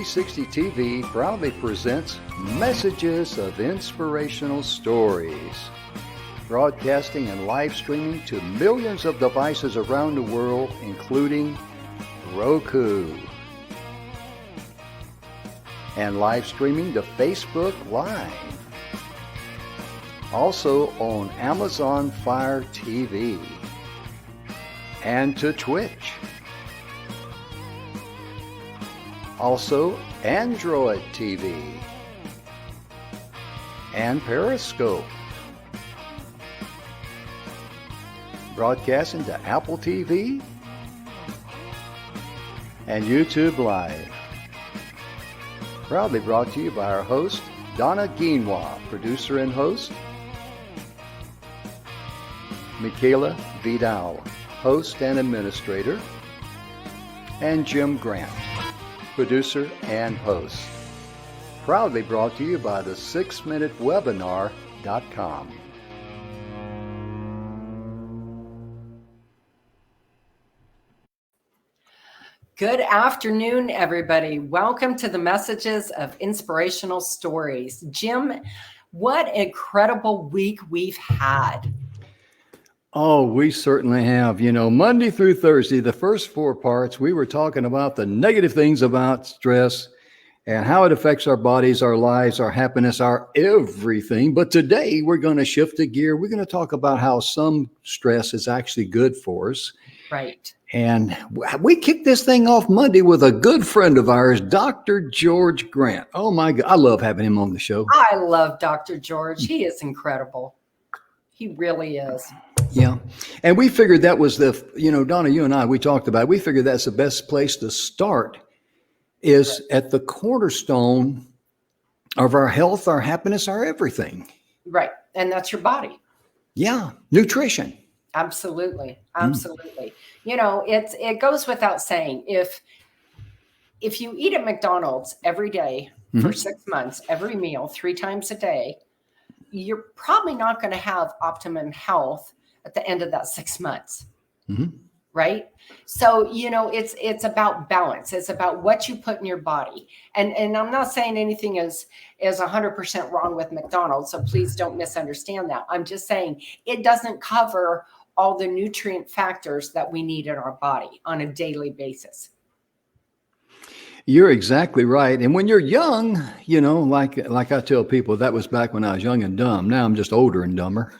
360 TV proudly presents Messages of Inspirational Stories, broadcasting and live streaming to millions of devices around the world, including Roku, and live streaming to Facebook Live. Also on Amazon Fire TV and to Twitch. Also Android TV and Periscope. Broadcasting to Apple TV and YouTube Live. Proudly brought to you by our host, Donna producer and host, Michaela Vidal, host and administrator, and Jim Grant, producer and host. Proudly brought to you by the 6minutewebinar.com. Good afternoon, everybody. Welcome to the Messages of Inspirational Stories. Jim, what an incredible week we've had. Oh, we certainly have. You know, Monday through Thursday, the first four parts, we were talking about the negative things about stress and how it affects our bodies, our lives, our happiness, our everything. But today we're going to shift the gear. We're going to talk about how some stress is actually good for us. Right. And we kicked this thing off Monday with a good friend of ours, Dr. George Grant. Oh my God, I love having him on the show. I love Dr. George. He is incredible. He really is. Yeah. And we figured that was Donna, you and I, we talked about it. We figured that's the best place to start is at the cornerstone of our health, our happiness, our everything. Right. And that's your body. Yeah. Nutrition. Absolutely. Absolutely. You know, it goes without saying, if you eat at McDonald's every day for 6 months, every meal, 3 times a day, you're probably not going to have optimum health at the end of that 6 months. Right. So, you know, it's about balance. It's about what you put in your body. And I'm not saying anything is 100% wrong with McDonald's. So please don't misunderstand that. I'm just saying it doesn't cover all the nutrient factors that we need in our body on a daily basis. You're exactly right. And when you're young, you know, like I tell people, that was back when I was young and dumb. Now I'm just older and dumber.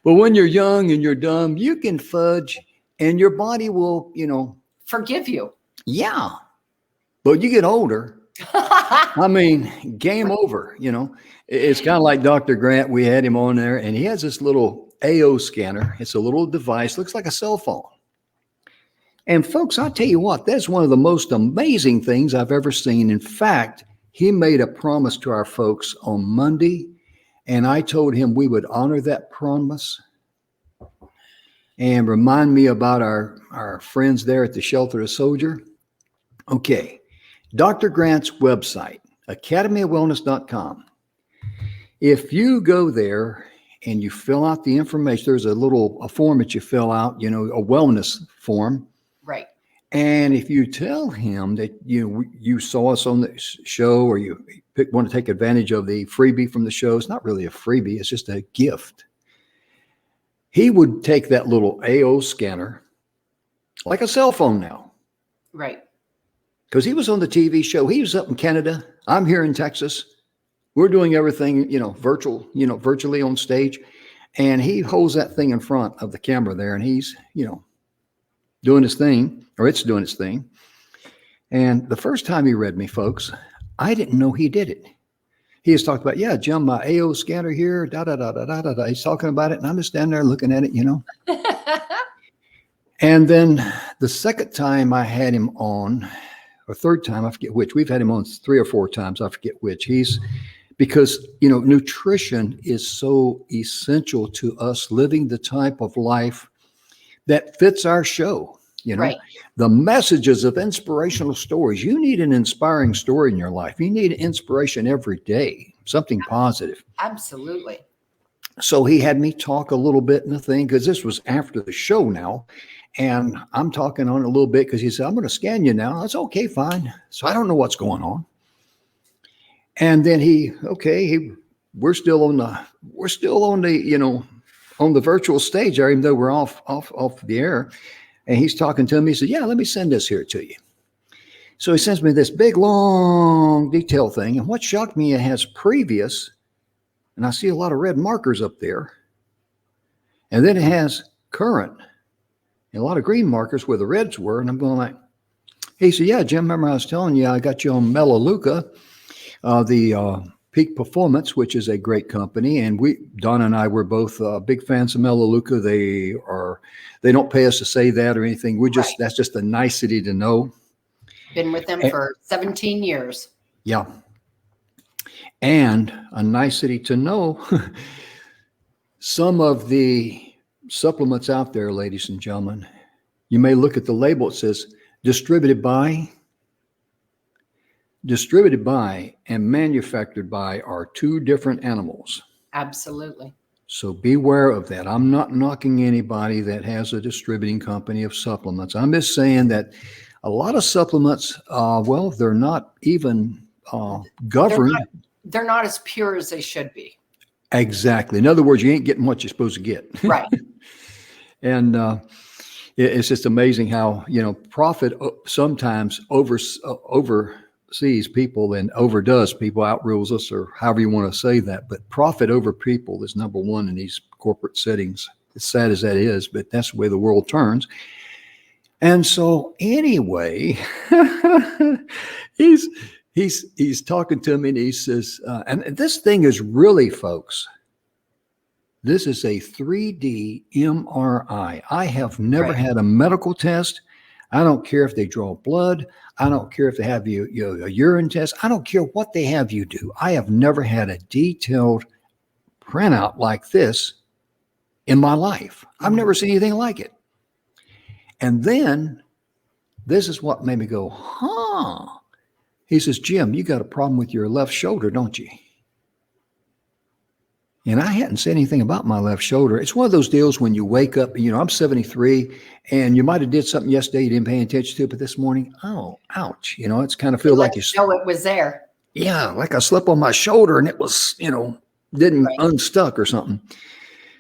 But when you're young and you're dumb, you can fudge and your body will, you know, forgive you. Yeah. But you get older. I mean, game over, you know. It's kind of like Dr. Grant. We had him on there and he has this little AO scanner. It's a little device, looks like a cell phone. And folks, I'll tell you what, that's one of the most amazing things I've ever seen. In fact, he made a promise to our folks on Monday, and I told him we would honor that promise and remind me about our friends there at the Shelter of Soldier. Okay, Dr. Grant's website, academyofwellness.com. If you go there and you fill out the information, there's a form that you fill out, you know, a wellness form. Right. And if you tell him that you saw us on the show or you want to take advantage of the freebie from the show, it's not really a freebie, it's just a gift. He would take that little AO scanner, like a cell phone now. Right. Because he was on the TV show. He was up in Canada. I'm here in Texas. We're doing everything, virtually on stage. And he holds that thing in front of the camera there and he's, doing his thing, or it's doing its thing. And the first time he read me, folks, I didn't know he did it. He was talking about, yeah, Jim, my AO scanner here, da-da-da-da-da-da. He's talking about it, and I'm just standing there looking at it, you know. And then the second time I had him on, or third time, I forget which. We've had him on 3 or 4 times, I forget which. Because, nutrition is so essential to us living the type of life that fits our show. Right. The messages of inspirational stories. You need an inspiring story in your life. You need inspiration every day, something positive. Absolutely. So he had me talk a little bit in the thing because this was after the show now. And I'm talking on it a little bit because he said, I'm going to scan you now. That's okay, fine. So I don't know what's going on. And then we're still on the, on the virtual stage there, even though we're off the air. And he's talking to me. He said, yeah, let me send this here to you. So he sends me this big, long detail thing. And what shocked me, it has previous, and I see a lot of red markers up there. And then it has current, and a lot of green markers where the reds were. And I'm going like, he said, yeah, Jim, remember I was telling you, I got you on Melaleuca, the Peak Performance, which is a great company. And Donna and I were both big fans of Melaleuca. They don't pay us to say that or anything. That's just a nicety to know. Been with them for 17 years. Yeah. And a nicety to know, some of the supplements out there, ladies and gentlemen, you may look at the label. It says distributed by and manufactured by are two different animals. Absolutely. So beware of that. I'm not knocking anybody that has a distributing company of supplements. I'm just saying that a lot of supplements, they're not even governed. They're not as pure as they should be. Exactly. In other words, you ain't getting what you're supposed to get. Right. And it's just amazing how, profit sometimes oversees people and overdoes people, outrules us, or however you want to say that. But profit over people is number one in these corporate settings. As sad as that is, but that's the way the world turns. And so anyway, he's talking to me and he says, and this thing is really, folks, this is a 3D MRI. I have never had a medical test. I don't care if they draw blood. I don't care if they have a urine test. I don't care what they have you do. I have never had a detailed printout like this in my life. I've never seen anything like it. And then this is what made me go, huh? He says, Jim, you got a problem with your left shoulder, don't you? And I hadn't said anything about my left shoulder. It's one of those deals when you wake up, I'm 73 and you might have did something yesterday you didn't pay attention to, but this morning, oh, ouch. It's kind of feel like you know it was there. Yeah, like I slept on my shoulder and it was, didn't unstuck or something.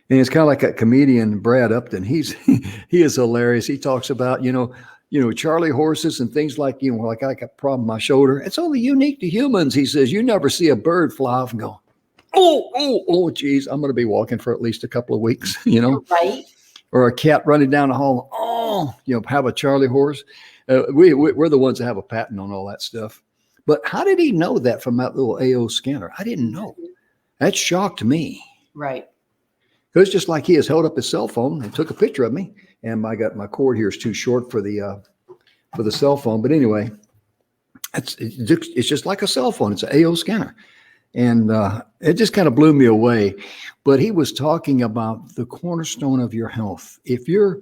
And it's kind of like that comedian, Brad Upton. He is hilarious. He talks about, Charlie horses and things like, like I got a problem with my shoulder. It's only unique to humans. He says, you never see a bird fly off and go, geez, I'm going to be walking for at least a couple of weeks, Right. Or a cat running down the hall. Have a Charlie horse. We're the ones that have a patent on all that stuff. But how did he know that from that little AO scanner? I didn't know. That shocked me. Right. It's just like he has held up his cell phone and took a picture of me, and my cord here is too short for the cell phone. But anyway, it's just like a cell phone. It's an AO scanner, and it just kind of blew me away. But he was talking about the cornerstone of your health. If you're,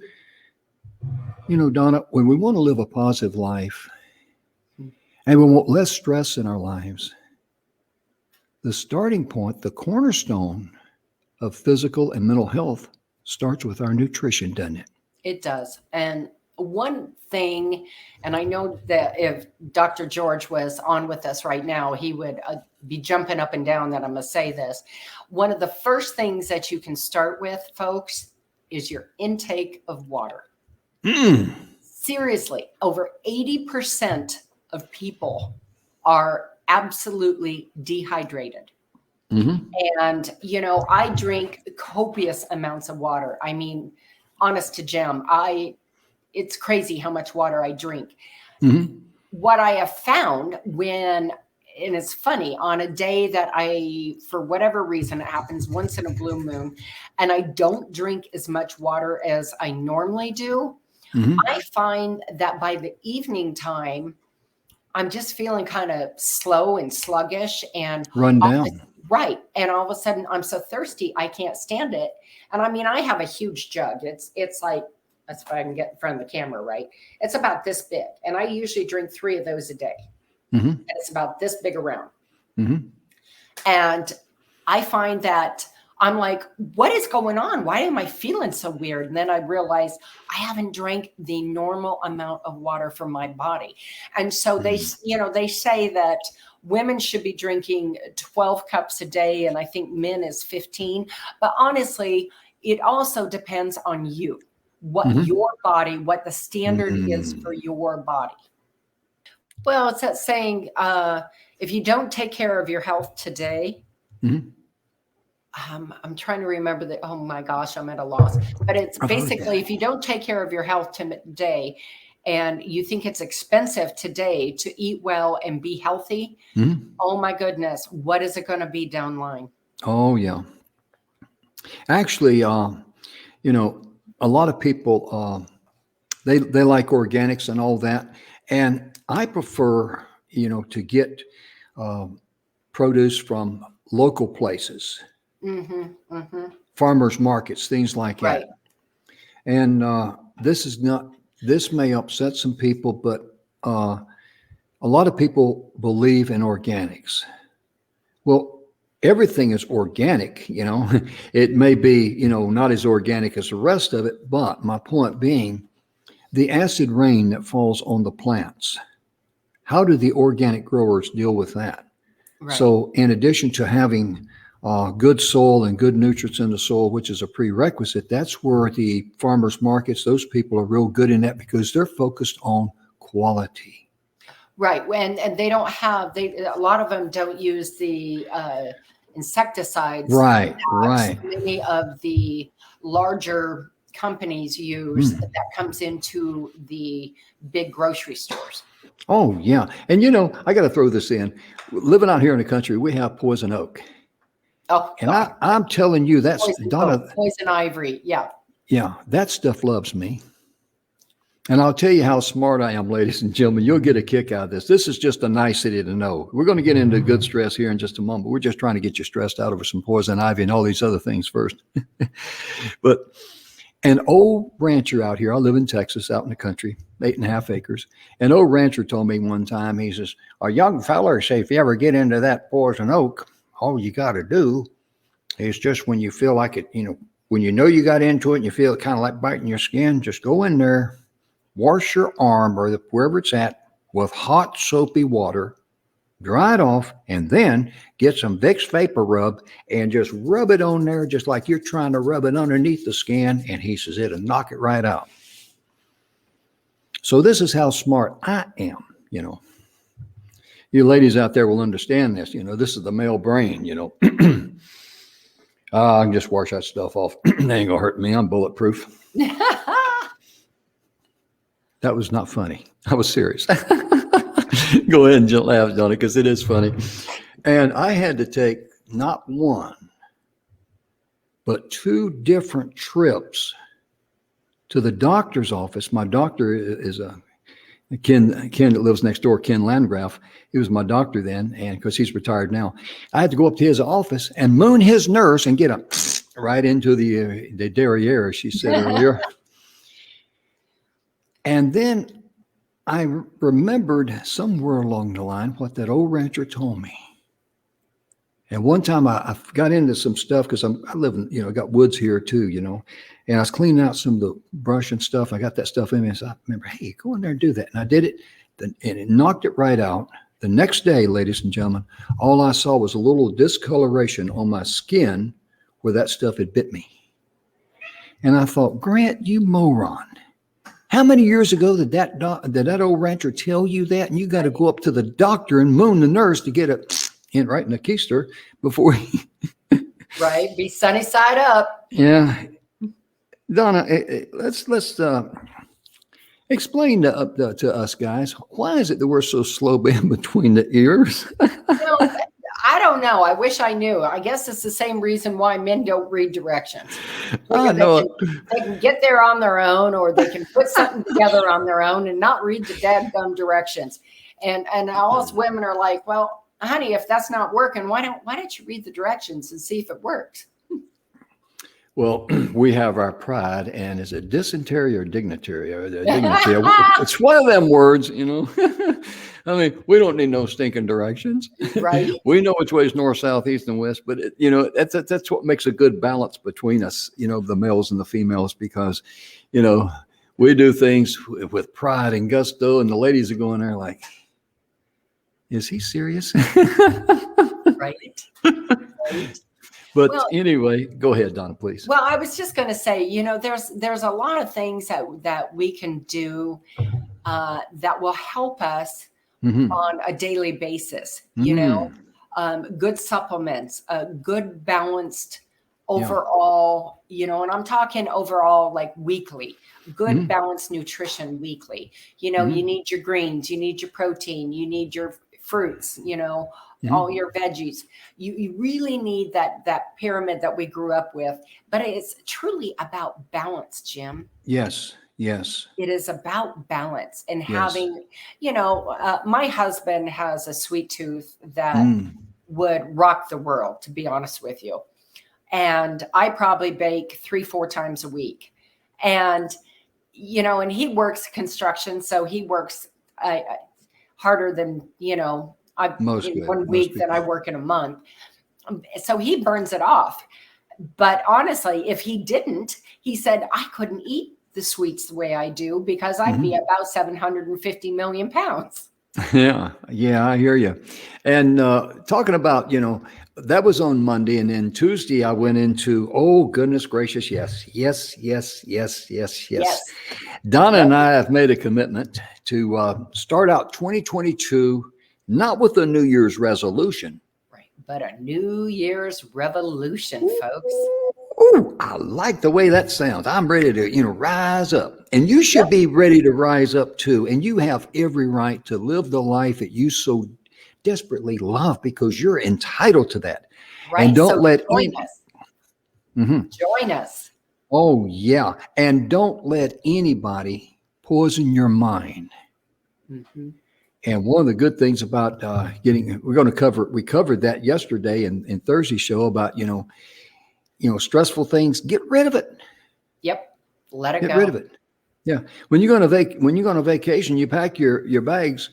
Donna, when we want to live a positive life, and we want less stress in our lives, the starting point, the cornerstone of physical and mental health starts with our nutrition, doesn't it? It does. And one thing, and I know that if Dr. George was on with us right now, he would be jumping up and down that I'm going to say this. One of the first things that you can start with, folks, is your intake of water. Seriously, over 80% of people are absolutely dehydrated. Mm-hmm. And, I drink copious amounts of water. I mean, honest to Jim, it's crazy how much water I drink. Mm-hmm. What I have found and it's funny, on a day that for whatever reason, it happens once in a blue moon, and I don't drink as much water as I normally do, mm-hmm. I find that by the evening time, I'm just feeling kind of slow and sluggish and run down. Right. And all of a sudden I'm so thirsty, I can't stand it. And I mean, I have a huge jug. It's like, that's if I can get in front of the camera, right? It's about this big. And I usually drink 3 of those a day. Mm-hmm. And it's about this big around. Mm-hmm. And I find that I'm like, what is going on? Why am I feeling so weird? And then I realized I haven't drank the normal amount of water from my body. And so they say that women should be drinking 12 cups a day, and I think men is 15. But honestly, it also depends on you, what your body, what the standard is for your body. Well, it's that saying, if you don't take care of your health today, I'm trying to remember that. Oh my gosh, I'm at a loss. But it's basically, if you don't take care of your health today, and you think it's expensive today to eat well and be healthy, oh my goodness, what is it going to be down the line? Oh yeah. Actually, you know, a lot of people they like organics and all that, and I prefer, you know, to get produce from local places, farmers markets, things like that. And this may upset some people, but a lot of people believe in organics. Well, everything is organic, you know. It may be, you know, not as organic as the rest of it, but my point being, the acid rain that falls on the plants, how do the organic growers deal with that? So in addition to having good soil and good nutrients in the soil, which is a prerequisite, that's where the farmers markets, those people are real good in that, because they're focused on quality. Right. And they don't have, a lot of them don't use the insecticides. Right. Many of the larger companies use that comes into the big grocery stores. Oh yeah. And you know, I got to throw this in. Living out here in the country, we have poison oak. Oh, and I'm telling you, that's poison ivory. Yeah. Yeah. That stuff loves me. And I'll tell you how smart I am, ladies and gentlemen. You'll get a kick out of this. This is just a nicety to know. We're going to get into good stress here in just a moment. We're just trying to get you stressed out over some poison ivy and all these other things first. But an old rancher out here, I live in Texas, out in the country, 8.5 acres. An old rancher told me one time, he says, a young feller, say, if you ever get into that poison oak, all you got to do is just when you feel like it, you know, when you know you got into it and you feel it kind of like biting your skin, just go in there, wash your arm or wherever it's at with hot soapy water, dry it off, and then get some Vicks Vapor Rub and just rub it on there just like you're trying to rub it underneath the skin. And he says it'll knock it right out. So this is how smart I am, you know. You ladies out there will understand this. You know, this is the male brain, you know. I can just wash that stuff off. They ain't going to hurt me. I'm bulletproof. That was not funny. I was serious. Go ahead and just laugh, Donna, because it is funny. And I had to take not one, but 2 different trips to the doctor's office. My doctor is Ken that lives next door, Ken Landgraf. He was my doctor then, and because he's retired now, I had to go up to his office and moon his nurse and get him right into the derriere, she said earlier. And then I remembered somewhere along the line what that old rancher told me. And one time I got into some stuff because I live in, you know, I got woods here too, you know, and I was cleaning out some of the brush and stuff. I got that stuff in me. So I remember, hey, go in there and do that. And I did it, and it knocked it right out. The next day, ladies and gentlemen, all I saw was a little discoloration on my skin where that stuff had bit me. And I thought, Grant, you moron. How many years ago did that old rancher tell you that? And you got to go up to the doctor and moon the nurse to get it in right in the keister before he right, be sunny side up. Yeah. Donna, let's explain to us guys, why is it that we're so slow in between the ears? I don't know. I wish I knew. I guess it's the same reason why men don't read directions. I know they can get there on their own, or they can put something together on their own and not read the dadgum directions. And all us women are like, well, honey, if that's not working, why don't you read the directions and see if it works? Well, we have our pride, and is it dysentery or dignitary or dignity? It's one of them words, you know. I mean, we don't need no stinking directions. Right? We know which way is north, south, east, and west. But you know, that's what makes a good balance between us, you know, the males and the females, because, you know, we do things with pride and gusto, and the ladies are going there like, "Is he serious?" Right. Right. But Well, anyway, go ahead, Donna, please. well, I was just going to say, you know, there's a lot of things that we can do that will help us Mm-hmm. on a daily basis. You know, Mm. good supplements, a good balanced Yeah. overall. You know, and I'm talking overall like weekly. Good Mhm. balanced nutrition weekly. You know, you Mhm. need your greens, you need your protein, you need your fruits. You know, all Mhm. your veggies. You really need that pyramid that we grew up with. But it's truly about balance, Jim. Yes. Yes. It is about balance and Yes. having, you know, my husband has a sweet tooth that Mm. would rock the world, to be honest with you. And I probably bake 3, 4 times a week. And, you know, and he works construction. So he works harder than, you know, I Most in good. one Most week than I people. work in a month. So he burns it off. But honestly, if he didn't, he said, I couldn't eat the sweets the way I do because I'd be Mhm. about 750 million pounds. Yeah. Yeah. I hear you. And talking about, you know, that was on Monday, and then Tuesday I went into. Oh goodness gracious! Yes. Yes. Yes. Yes. Yes. Yes. Yes. Donna Yep. and I have made a commitment to start out 2022 not with a New Year's resolution. Right. But a New Year's revolution, folks. Ooh, I like the way that sounds. I'm ready to, you know, rise up. And you Yep. should be ready to rise up too. And you have every right to live the life that you so desperately love, because you're entitled to that. And Right. don't So let join any, us. Mhm. Join us. Oh, yeah. And don't let anybody poison your mind. Mhm. And one of the good things about we covered that yesterday in Thursday show about, stressful things, get rid of it. Yep. Let it Get rid go. of it. Yeah. When you go on a vacation, you pack your bags.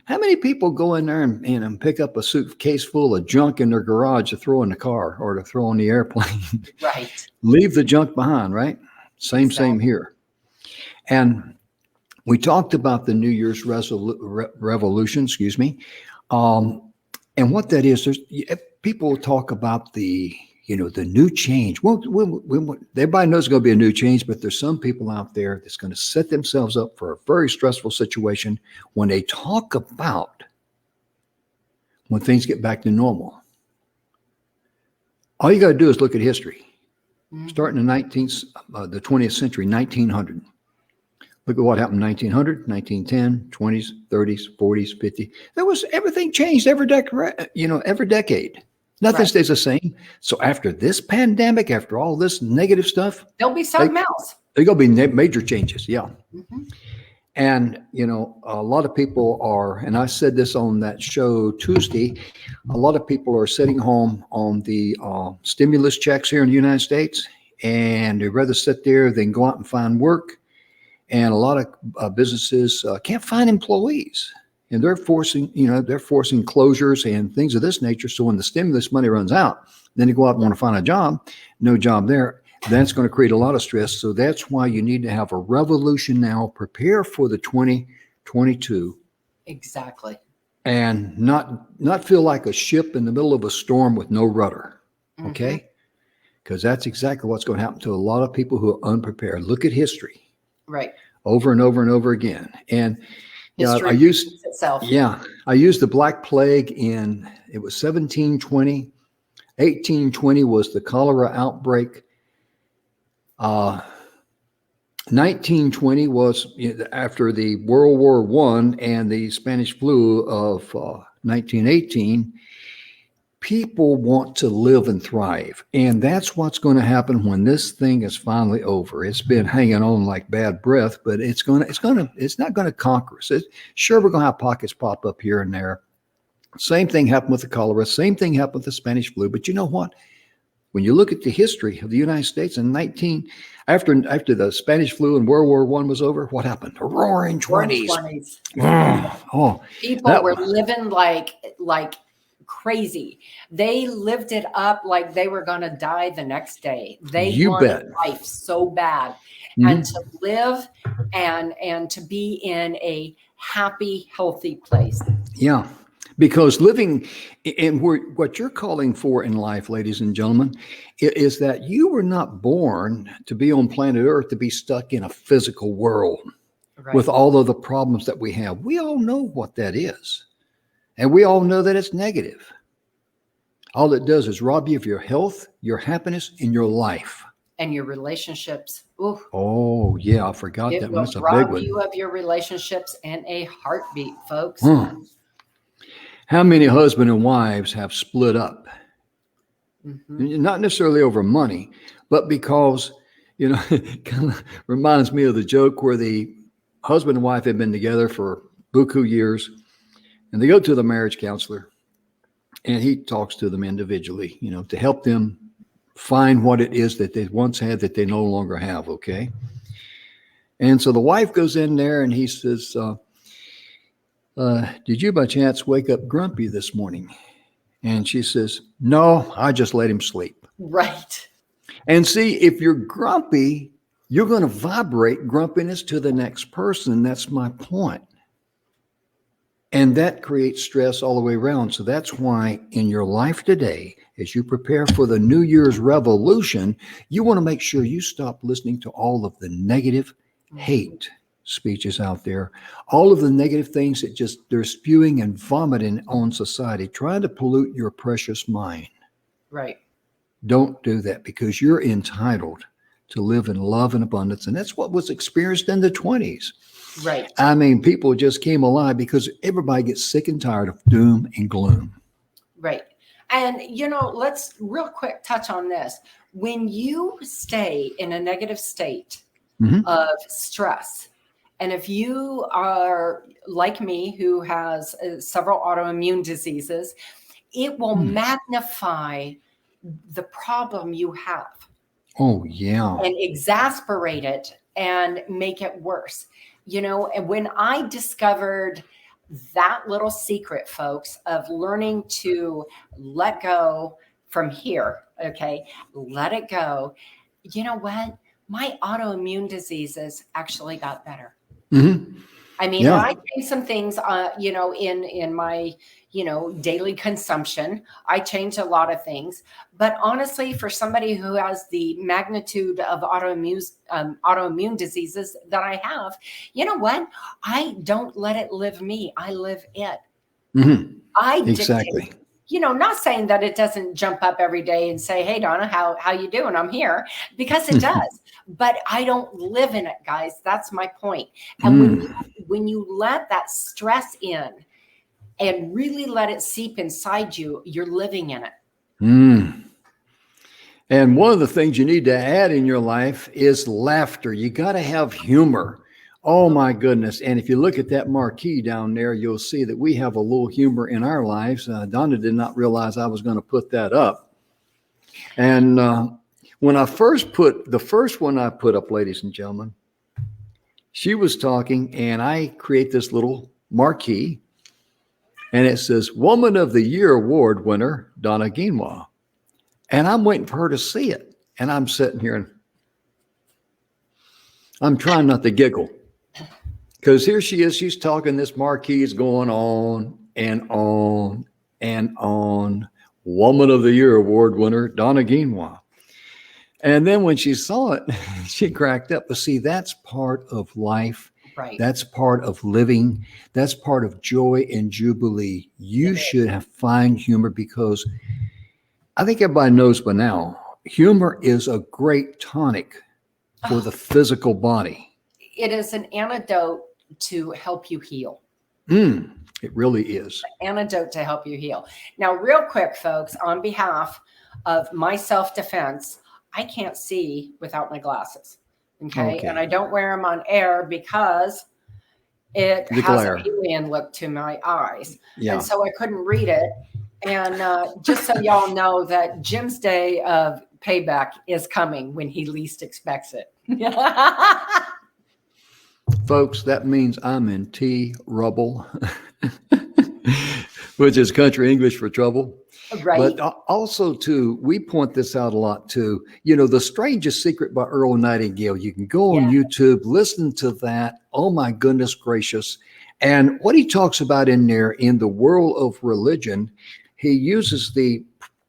How many people go in there and pick up a suitcase full of junk in their garage to throw in the car or to throw on the airplane? Right. Leave the junk behind, right? Same Exactly. here. And we talked about the New Year's revolution, excuse me. Um, and what that is, people talk about the new change. Well, everybody knows it's going to be a new change, but there's some people out there that's going to set themselves up for a very stressful situation when they talk about when things get back to normal. All you got to do is look at history. Mhm. Starting in the 20th century, 1900. Look at what happened in 1900, 1910, 20s, 30s, 40s, 50s. There was everything changed every decade. Nothing Right. stays the same. So after this pandemic, after all this negative stuff, There'll be they something else. they're going to be major changes. Yeah. Mhm. And, a lot of people are, and I said this on that show Tuesday, a lot of people are sitting home on the stimulus checks here in the United States, and they'd rather sit there than go out and find work. And a lot of businesses can't find employees, and they're forcing closures and things of this nature. So when the stimulus money runs out, then they go out and want to find a job, no job there. That's going to create a lot of stress. So that's why you need to have a revolution now. Prepare for the 2022, Exactly. and not feel like a ship in the middle of a storm with no rudder. Mhm. Okay, because that's exactly what's going to happen to a lot of people who are unprepared. Look at history Right. over and over and over again. And yeah, History repeats itself. I used the Black Plague it was 1720. 1820 was the cholera outbreak. 1920 was after the World War I and the Spanish flu of 1918. People want to live and thrive, and that's what's going to happen when this thing is finally over. It's been hanging on like bad breath, but it's not going to conquer us. Sure, we're going to have pockets pop up here and there. Same thing happened with the cholera. Same thing happened with the Spanish flu. But you know what? when you look at the history of the United States in after the Spanish flu and World War I was over, what happened? The Roaring Roaring 20s. 20s. Oh, People were living like crazy. They lived it up like they were going to die the next day. They you wanted bet. life so bad, and to live and to be in a happy, healthy place. Yeah, because living in what you're calling for in life, ladies and gentlemen, is that you were not born to be on planet Earth to be stuck in a physical world with all of the problems that we have. We all know what that is. And we all know that it's negative. All it does is rob you of your health, your happiness, and your life. And your relationships. Ooh, oh, yeah, I forgot that one. It's a big one. It will rob you of your relationships in a heartbeat, folks. How many husband and wives have split up? Not necessarily over money, but because, it kind of reminds me of the joke where the husband and wife had been together for buku years, and they go to the marriage counselor, and he talks to them individually, to help them find what it is that they once had that they no longer have, okay? And so the wife goes in there, and he says, did you by chance wake up grumpy this morning? And she says, no, I just let him sleep. Right. And see, if you're grumpy, you're going to vibrate grumpiness to the next person. That's my point. And that creates stress all the way around. So that's why in your life today, as you prepare for the New Year's revolution, you want to make sure you stop listening to all of the negative hate speeches out there, all of the negative things that they're spewing and vomiting on society, trying to pollute your precious mind. Right. Don't do that, because you're entitled to live in love and abundance. And that's what was experienced in the 20s. Right. I mean, people just came alive because everybody gets sick and tired of doom and gloom. Right. And, let's real quick touch on this. When you stay in a negative state of stress, and if you are like me, who has several autoimmune diseases, it will magnify the problem you have. Oh, yeah. And exasperate it and make it worse. And when I discovered that little secret, folks, of learning to let go from here, okay, let it go. You know what? My autoimmune diseases actually got better. I mean, I changed some things, in my, daily consumption. I changed a lot of things. But honestly, for somebody who has the magnitude of autoimmune diseases that I have, you know what? I don't let it live me. I live it. I exactly. dictate. Not saying that it doesn't jump up every day and say, hey, Donna, how you doing? I'm here, because it does. But I don't live in it, guys. That's my point. And when you let that stress in and really let it seep inside you, you're living in it. And one of the things you need to add in your life is laughter. You got to have humor. Oh, my goodness. And if you look at that marquee down there, you'll see that we have a little humor in our lives. Donna did not realize I was going to put that up. And when I the first one I put up, ladies and gentlemen, she was talking, and I create this little marquee, and it says, Woman of the Year Award winner, Donna Guinois. And I'm waiting for her to see it. And I'm sitting here, and I'm trying not to giggle. Because here she is, she's talking, this marquee is going on and on and on. Woman of the Year Award winner, Donna Guinois. And then when she saw it, she cracked up. But see, that's part of life. Right. That's part of living. That's part of joy and jubilee. You should find humor, because I think everybody knows by now, humor is a great tonic for the physical body. It is an antidote to help you heal. It really is. An antidote to help you heal. Now, real quick, folks, on behalf of my self-defense, I can't see without my glasses. Okay. And I don't wear them on air because it has an alien look to my eyes. Yeah. And so I couldn't read it. And just so y'all know that Jim's day of payback is coming when he least expects it. Folks, that means I'm in T-rubble, which is country English for trouble. Right. But also, too, we point this out a lot, too. You know, The Strangest Secret by Earl Nightingale. You can go on YouTube, listen to that. Oh, my goodness gracious. And what he talks about in there, in the world of religion, he uses the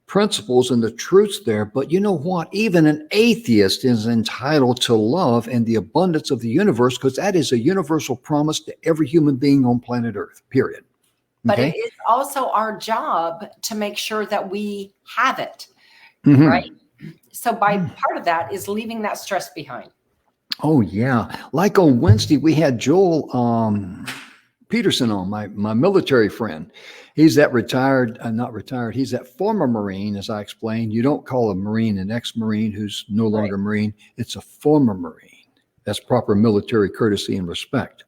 principles and the truths there. But you know what? Even an atheist is entitled to love and the abundance of the universe, because that is a universal promise to every human being on planet Earth, period. But it is also our job to make sure that we have it, Mm-hmm. right? So by part of that is leaving that stress behind. Oh, yeah. Like on Wednesday, we had Joel Peterson on, my military friend. He's that retired, not retired, he's that former Marine, as I explained. You don't call a Marine an ex-Marine who's no longer Marine. It's a former Marine. That's proper military courtesy and respect.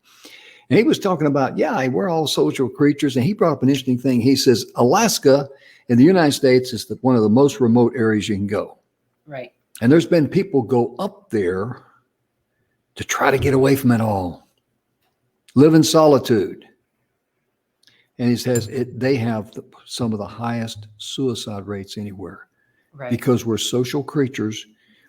And he was talking about, we're all social creatures. And he brought up an interesting thing. He says, Alaska in the United States is one of the most remote areas you can go. Right. And there's been people go up there to try to get away from it all, live in solitude. And he says they have some of the highest suicide rates anywhere. Right. Because we're social creatures.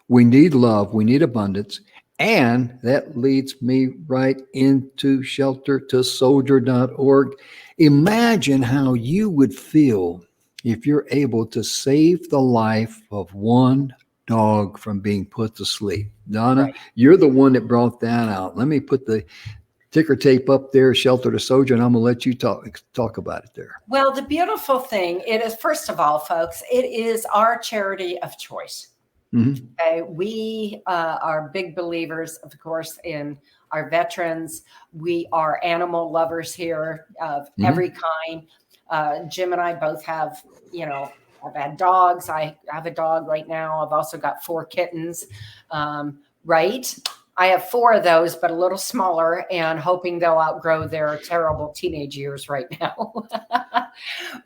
We need love. We need abundance. And that leads me right into sheltertosoldier.org. Imagine how you would feel if you're able to save the life of one dog from being put to sleep. Donna, you're the one that brought that out. Let me put the ticker tape up there, Shelter to Soldier, and I'm going to let you talk about it there. Well, the beautiful thing, it is, first of all, folks, it is our charity of choice. Mm-hmm. Okay, we are big believers, of course, in our veterans. We are animal lovers here of every kind. Jim and I both have, I've had dogs. I have a dog right now. I've also got 4 kittens, right? I have 4 of those, but a little smaller, and hoping they'll outgrow their terrible teenage years right now.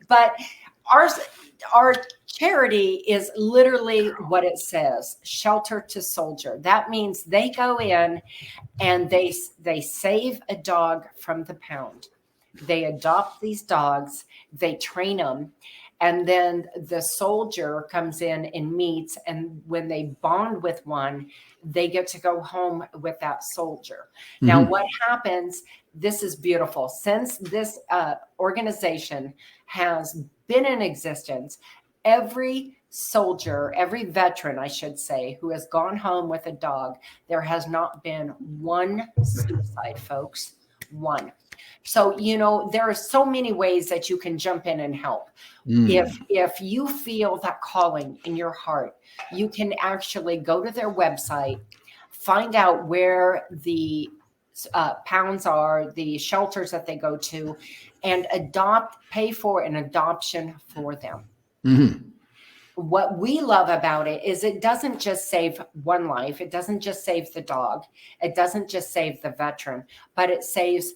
But our charity is literally what it says, Shelter to Soldier. That means they go in and they save a dog from the pound. They adopt these dogs, they train them, and then the soldier comes in and meets, and when they bond with one, they get to go home with that soldier. Mm-hmm. Now, what happens, this is beautiful. Since this organization has been in existence, every soldier, every veteran, I should say, who has gone home with a dog, there has not been one suicide, folks. One. So, there are so many ways that you can jump in and help. If you feel that calling in your heart, you can actually go to their website, find out where the pounds are, the shelters that they go to, and pay for an adoption for them. Mm-hmm. What we love about it is it doesn't just save one life. It doesn't just save the dog. It doesn't just save the veteran, but it saves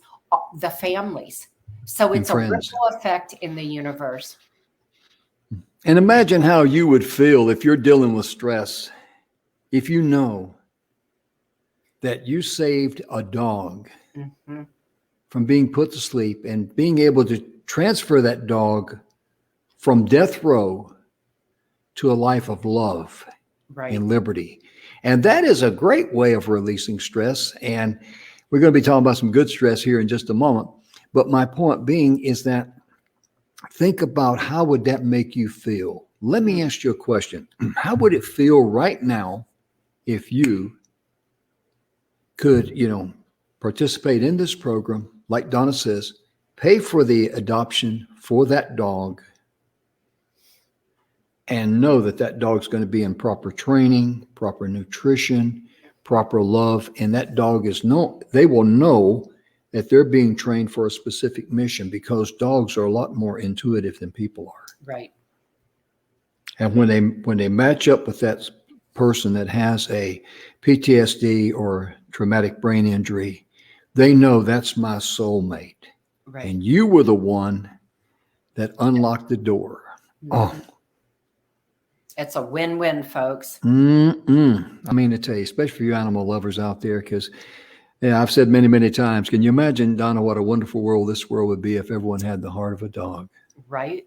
the families. So it's a ripple effect in the universe. And imagine how you would feel if you're dealing with stress, if you know that you saved a dog from being put to sleep and being able to transfer that dog from death row to a life of love and liberty. And that is a great way of releasing stress. And we're going to be talking about some good stress here in just a moment. But my point being is that think about how would that make you feel? Let me ask you a question. How would it feel right now if you could, participate in this program, like Donna says, pay for the adoption for that dog, and know that that dog's going to be in proper training, proper nutrition, proper love, and that dog they will know that they're being trained for a specific mission, because dogs are a lot more intuitive than people are. Right. And when they match up with that person that has a PTSD or traumatic brain injury, they know that's my soulmate. Right. And you were the one that unlocked the door. Oh, It's a win-win, folks. I mean to tell you, especially for you animal lovers out there, because yeah, I've said many, many times, can you imagine, Donna, what a wonderful world this world would be if everyone had the heart of a dog? Right.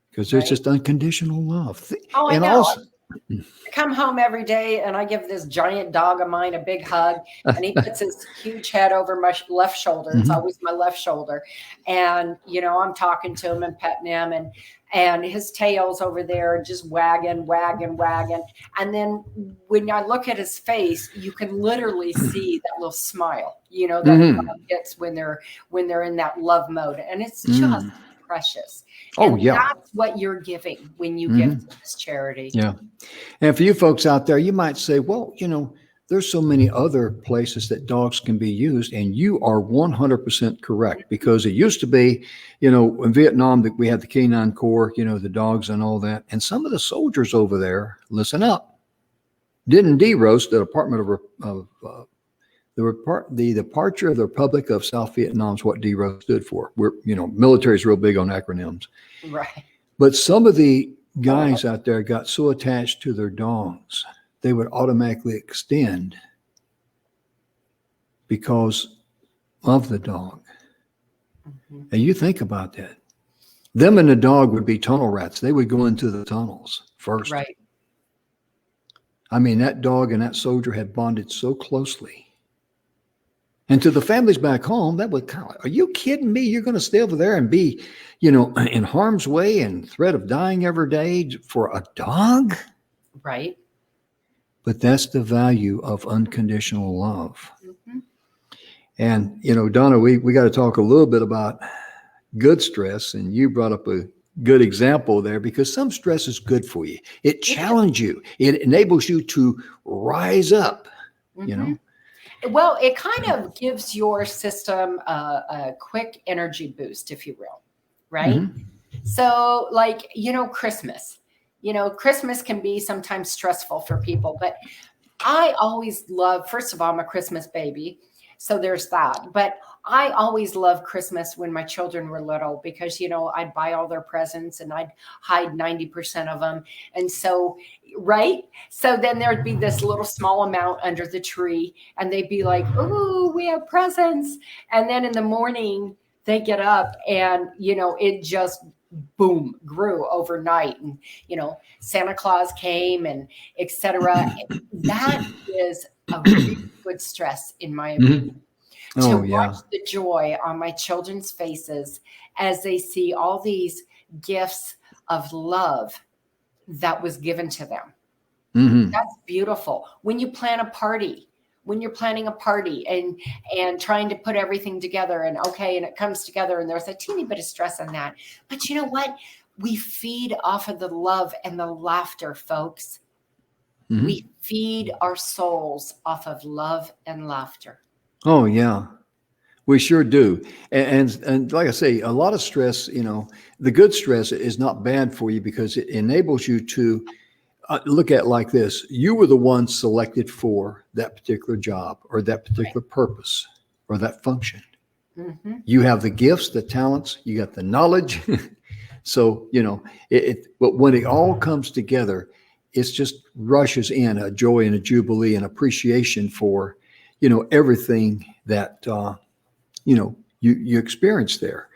Because there's just unconditional love. Oh, I And know. also, I come home every day and I give this giant dog of mine a big hug, and he puts his huge head over my left shoulder. It's always my left shoulder. And, I'm talking to him and petting him, and his tail's over there just wagging. And then when I look at his face, you can literally see that little smile, that a dog gets when they're in that love mode. And it's just precious. Oh, and yeah. That's what you're giving when you give to this charity. Yeah. And for you folks out there, you might say, well, there's so many other places that dogs can be used. And you are 100% correct, because it used to be, in Vietnam, that we had the Canine Corps, the dogs and all that. And some of the soldiers over there, listen up, didn't de-roast the Department of the Departure of the Republic of South Vietnam is what DRO stood for. We're, military is real big on acronyms. Right. But some of the guys out there got so attached to their dogs, they would automatically extend because of the dog. And you think about that. Them and the dog would be tunnel rats. They would go into the tunnels first. Right. I mean, that dog and that soldier had bonded so closely. And to the families back home, that would kind of like, are you kidding me? You're going to stay over there and be, in harm's way and threat of dying every day for a dog? Right. But that's the value of unconditional love. And, Donna, we got to talk a little bit about good stress. And you brought up a good example there, because some stress is good for you. It challenges you. It enables you to rise up, Well, it kind of gives your system a quick energy boost, if you will, right? So Christmas, Christmas can be sometimes stressful for people, but I always love, first of all, I'm a Christmas baby. So there's that. But I always loved Christmas when my children were little, because, I'd buy all their presents and I'd hide 90% of them. And so, right. So then there'd be this little small amount under the tree, and they'd be like, "Ooh, we have presents." And then in the morning they get up and, it just boom, grew overnight. And, Santa Claus came and etc. That is a really good stress, in my opinion. To watch the joy on my children's faces as they see all these gifts of love that was given to them. That's beautiful. When you plan a party, when you're planning a party and trying to put everything together, and it comes together, and there's a teeny bit of stress on that. But you know what? We feed off of the love and the laughter, folks. We feed our souls off of love and laughter. Oh, yeah, we sure do. And like I say, a lot of stress, the good stress is not bad for you, because it enables you to look at it like this. You were the one selected for that particular job or that particular purpose or that function. You have the gifts, the talents, you got the knowledge. So, but when it all comes together, it's just rushes in a joy and a jubilee and appreciation for, everything that, you experience there.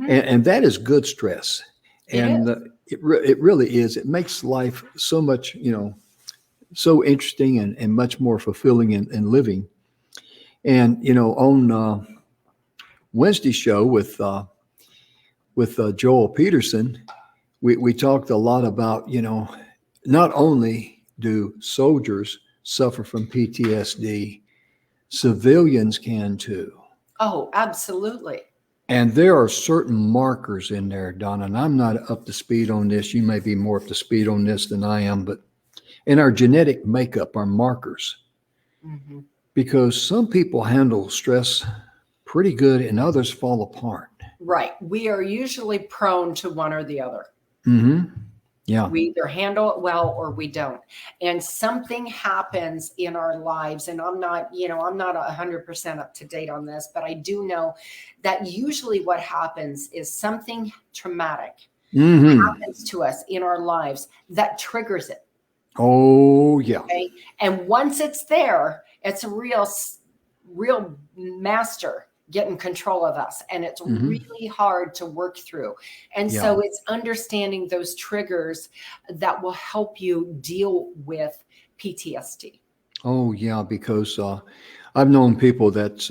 And that is good stress. And it really is. It makes life so much, so interesting and much more fulfilling in living. And, on Wednesday's show with Joel Peterson, we talked a lot about, not only do soldiers suffer from PTSD, civilians can too. Oh, absolutely. And there are certain markers in there, Donna, and I'm not up to speed on this. You may be more up to speed on this than I am, but in our genetic makeup are markers. Because some people handle stress pretty good and others fall apart. Right. We are usually prone to one or the other. Yeah. We either handle it well or we don't. And something happens in our lives. And I'm not 100% up to date on this, but I do know that usually what happens is something traumatic happens to us in our lives that triggers it. Oh, yeah. Okay. And once it's there, it's a real master getting control of us. And it's really hard to work through. And Yeah. so it's understanding those triggers that will help you deal with PTSD. Oh, yeah. Because I've known people that,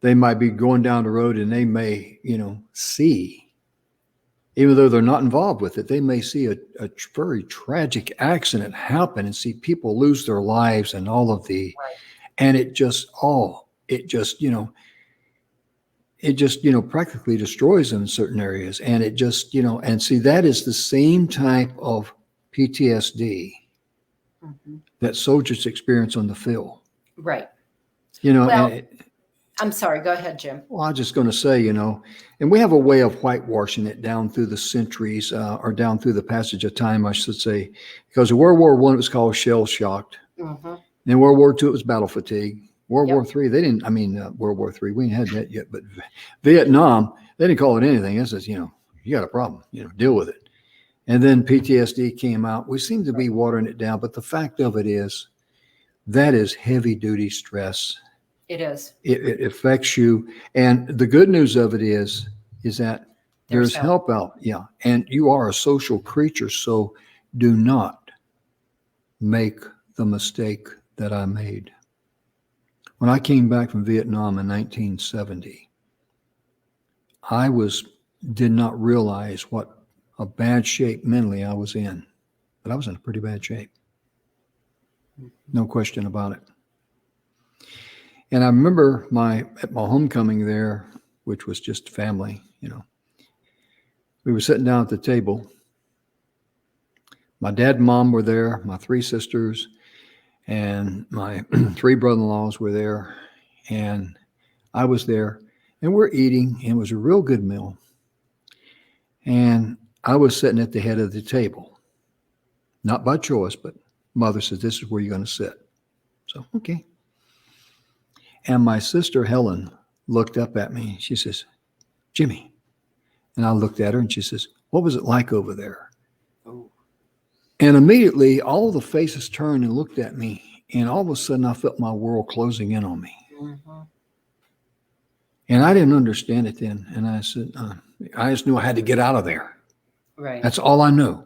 they might be going down the road and they may, see, even though they're not involved with it, they may see a very tragic accident happen and see people lose their lives and all of the, and it just, practically destroys them in certain areas. And it just, and see, that is the same type of PTSD that soldiers experience on the field. Right. Well, I'm sorry. Go ahead, Jim. Well, I was just going to say, and we have a way of whitewashing it down through the centuries, or down through the passage of time, I should say, because in World War I, it was called shell shocked. In World War II, it was battle fatigue. World War III, they didn't, World War III, we ain't had that yet, but Vietnam, they didn't call it anything. It says, you got a problem, deal with it. And then PTSD came out. We seem to be watering it down, but the fact of it is, that is heavy duty stress. It is. It affects you. And the good news of it is that there's help out. Yeah. And you are a social creature. So do not make the mistake that I made. When I came back from Vietnam in 1970, I did not realize what a bad shape mentally I was in, but I was in a pretty bad shape. No question about it. And I remember at my homecoming there, which was just family, we were sitting down at the table. My dad and mom were there, my 3 sisters, and my 3 brother-in-laws were there, and I was there, and we're eating, and it was a real good meal. And I was sitting at the head of the table, not by choice, but mother said, this is where you're going to sit. So, okay. And my sister, Helen, looked up at me. She says, Jimmy. And I looked at her and she says, what was it like over there? Oh. And immediately all the faces turned and looked at me. And all of a sudden I felt my world closing in on me. And I didn't understand it then. And I said, I just knew I had to get out of there. Right. That's all I knew.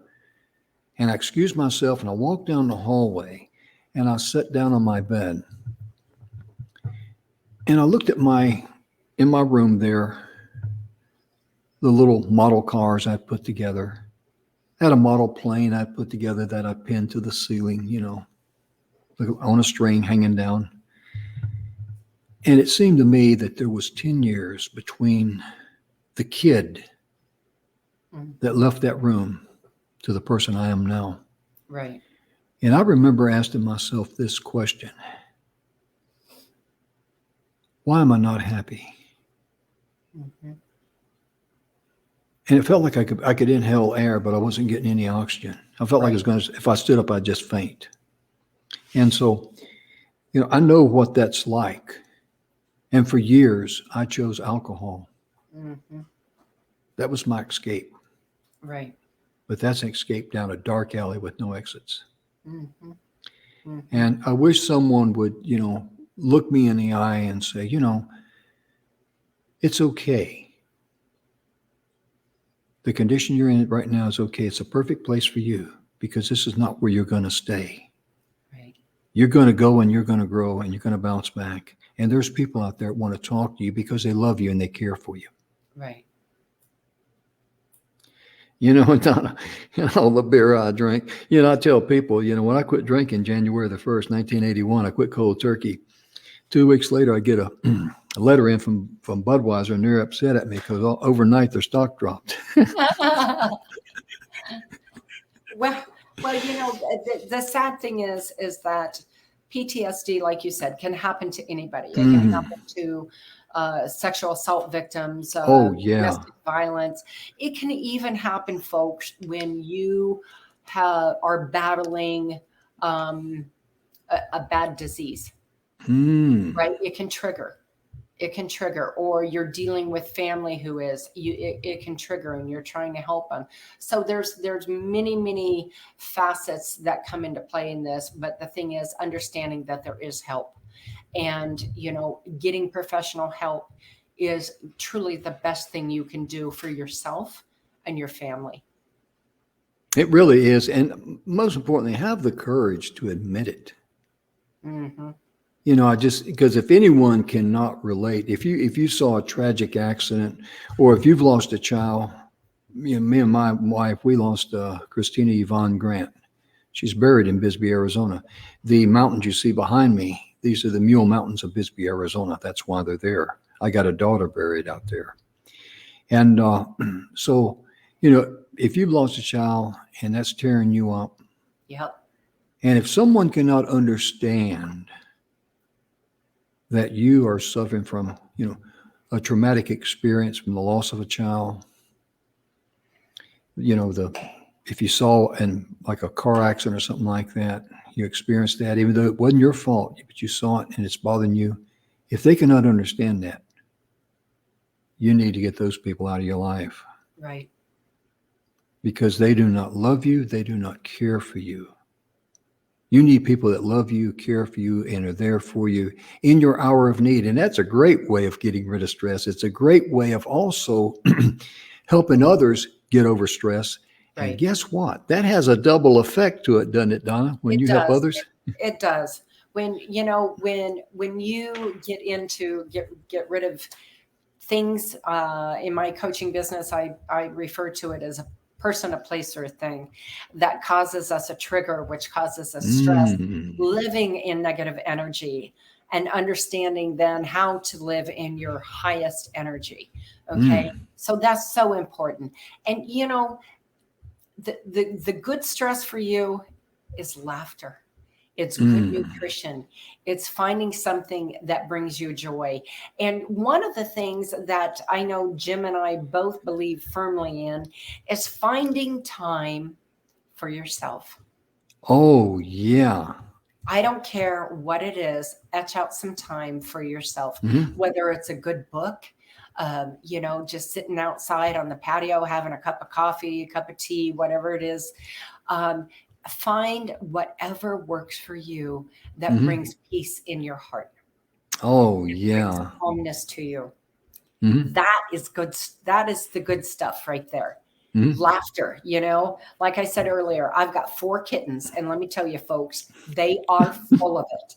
And I excused myself and I walked down the hallway and I sat down on my bed. And I looked at in my room there, the little model cars I put together. I had a model plane I put together that I pinned to the ceiling, on a string hanging down. And it seemed to me that there was 10 years between the kid that left that room to the person I am now. Right. And I remember asking myself this question. Why am I not happy? And it felt like I could inhale air, but I wasn't getting any oxygen. I felt like if I stood up, I'd just faint. And so, I know what that's like. And for years, I chose alcohol. That was my escape. Right. But that's an escape down a dark alley with no exits. And I wish someone would, look me in the eye and say, it's okay. The condition you're in right now is okay. It's a perfect place for you because this is not where you're going to stay. Right. You're going to go and you're going to grow and you're going to bounce back. And there's people out there that want to talk to you because they love you and they care for you. Right. Donna, all the beer I drink, I tell people, when I quit drinking January the 1st, 1981, I quit cold turkey. 2 weeks later, I get a letter in from Budweiser, and they're upset at me because overnight their stock dropped. Well, the sad thing is that PTSD, like you said, can happen to anybody. It can happen to sexual assault victims, domestic violence. It can even happen, folks, when you are battling a bad disease. Right? It can trigger. It can trigger, or you're dealing with family who is it can trigger, and you're trying to help them. So there's many facets that come into play in this. But the thing is understanding that there is help, and getting professional help is truly the best thing you can do for yourself and your family. It really is. And most importantly, have the courage to admit it. Mm-hmm. Because if anyone cannot relate, if you saw a tragic accident, or if you've lost a child, me and my wife, we lost Christina Yvonne Grant. She's buried in Bisbee, Arizona. The mountains you see behind me, these are the Mule Mountains of Bisbee, Arizona. That's why they're there. I got a daughter buried out there. And so, if you've lost a child and that's tearing you up, Yep. and if someone cannot understand that you are suffering from, a traumatic experience from the loss of a child, if you saw in like a car accident or something like that, you experienced that, even though it wasn't your fault, but you saw it and it's bothering you. If they cannot understand that, you need to get those people out of your life. Right. Because they do not love you. They do not care for you. You need people that love you, care for you, and are there for you in your hour of need. And that's a great way of getting rid of stress. It's a great way of also helping others get over stress. Right. And guess what? That has a double effect to it, doesn't it, Donna? When you help others? It does. When you get rid of things in my coaching business, I refer to it as a person, a place, or a thing that causes us a trigger, which causes us stress, living in negative energy, and understanding then how to live in your highest energy. Okay. So that's so important. And the good stress for you is laughter. It's good nutrition. It's finding something that brings you joy. And one of the things that I know Jim and I both believe firmly in is finding time for yourself. Oh, yeah. I don't care what it is, etch out some time for yourself, whether it's a good book, just sitting outside on the patio, having a cup of coffee, a cup of tea, whatever it is. Find whatever works for you that brings peace in your heart. Oh, Brings yeah. calmness to you. That is good. That is the good stuff right there. Laughter, like I said earlier, I've got 4 kittens, and let me tell you, folks, they are full of it.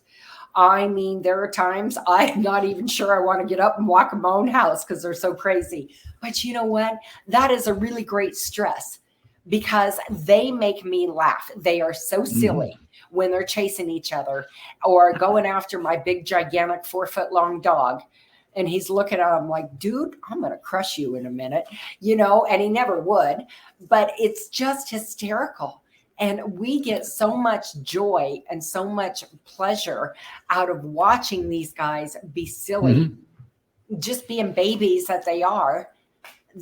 I mean, there are times I'm not even sure I want to get up and walk in my own house because they're so crazy. But you know what? That is a really great stress, because they make me laugh. They are so silly when they're chasing each other or going after my big, gigantic 4-foot-long dog. And he's looking at him like, dude, I'm going to crush you in a minute, and he never would. But it's just hysterical. And we get so much joy and so much pleasure out of watching these guys be silly, just being babies that they are.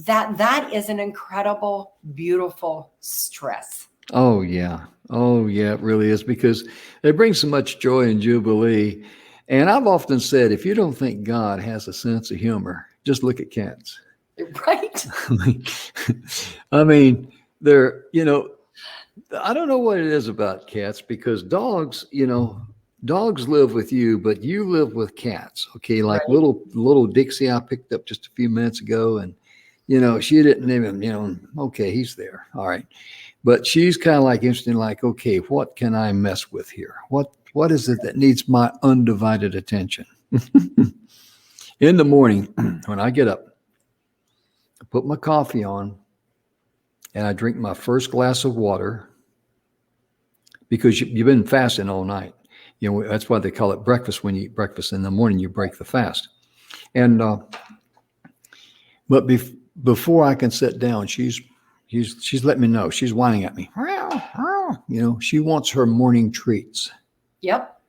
That is an incredible, beautiful stress. Oh, yeah. Oh, yeah, it really is, because they bring so much joy and jubilee. And I've often said, if you don't think God has a sense of humor, just look at cats. Right. I mean, they're, I don't know what it is about cats, because dogs, dogs live with you, but you live with cats. Okay. Like little Dixie I picked up just a few minutes ago, and she didn't even, okay, he's there. All right. But she's kind of like interesting, like, okay, what can I mess with here? What is it that needs my undivided attention? In the morning, when I get up, I put my coffee on and I drink my first glass of water, because you've been fasting all night. That's why they call it breakfast. When you eat breakfast in the morning, you break the fast. And, but before I can sit down, she's letting me know. She's whining at me. She wants her morning treats. Yep.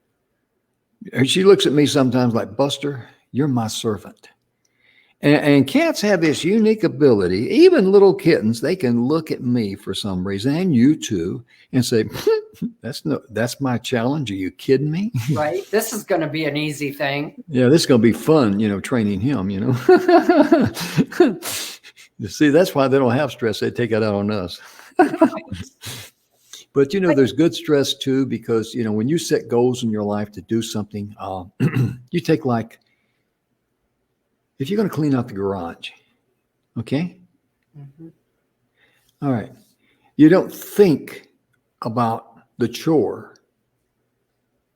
And she looks at me sometimes like, Buster, you're my servant. And cats have this unique ability, even little kittens, they can look at me for some reason, and you too, and say, that's my challenge. Are you kidding me? Right. This is going to be an easy thing. Yeah, this is going to be fun, training him, You see, that's why they don't have stress. They take it out on us. But, there's good stress too, because, when you set goals in your life to do something, you take if you're going to clean out the garage, okay? Mm-hmm. All right. You don't think about the chore.